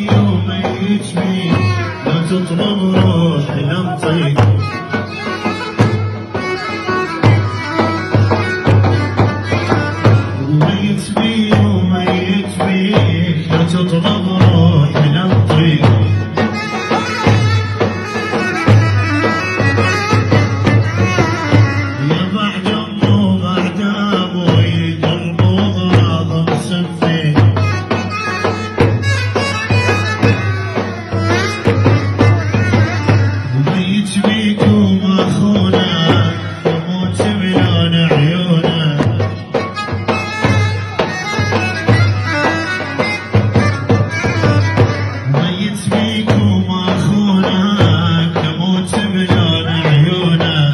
يوم يجمي لا تطلب روحي لمطي وميت بي وميت بيك لا تطلب روحي لمطي يا بعد امه وبعد ابوي قلبه غاضب سفي وميت بيك وماخونك وموت بلون عيونك ميت بيك وماخونك وموت بلون عيونك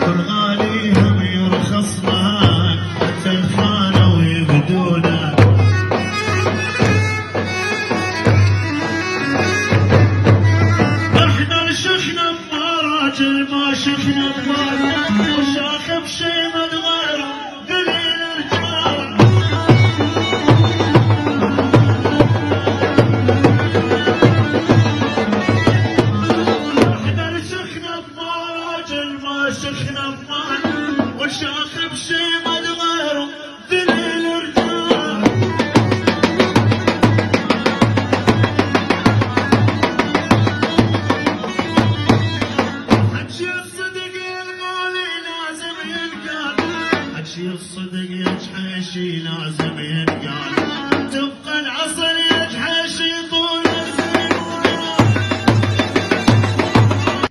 والغالي هم يرخص لك حتى الخانوا يبدونك احنا شفنا بمراجل ما شفنا بمال وشاخ بشي من غيره قليل رجال احنا شفنا بمراجل ما شفنا بمال وشاخ بشي من غيره قليل رجال حكي الصدق يقولي لازم ينقال حكي الصدق يا جحيشي لازم ينقال تبقى العصر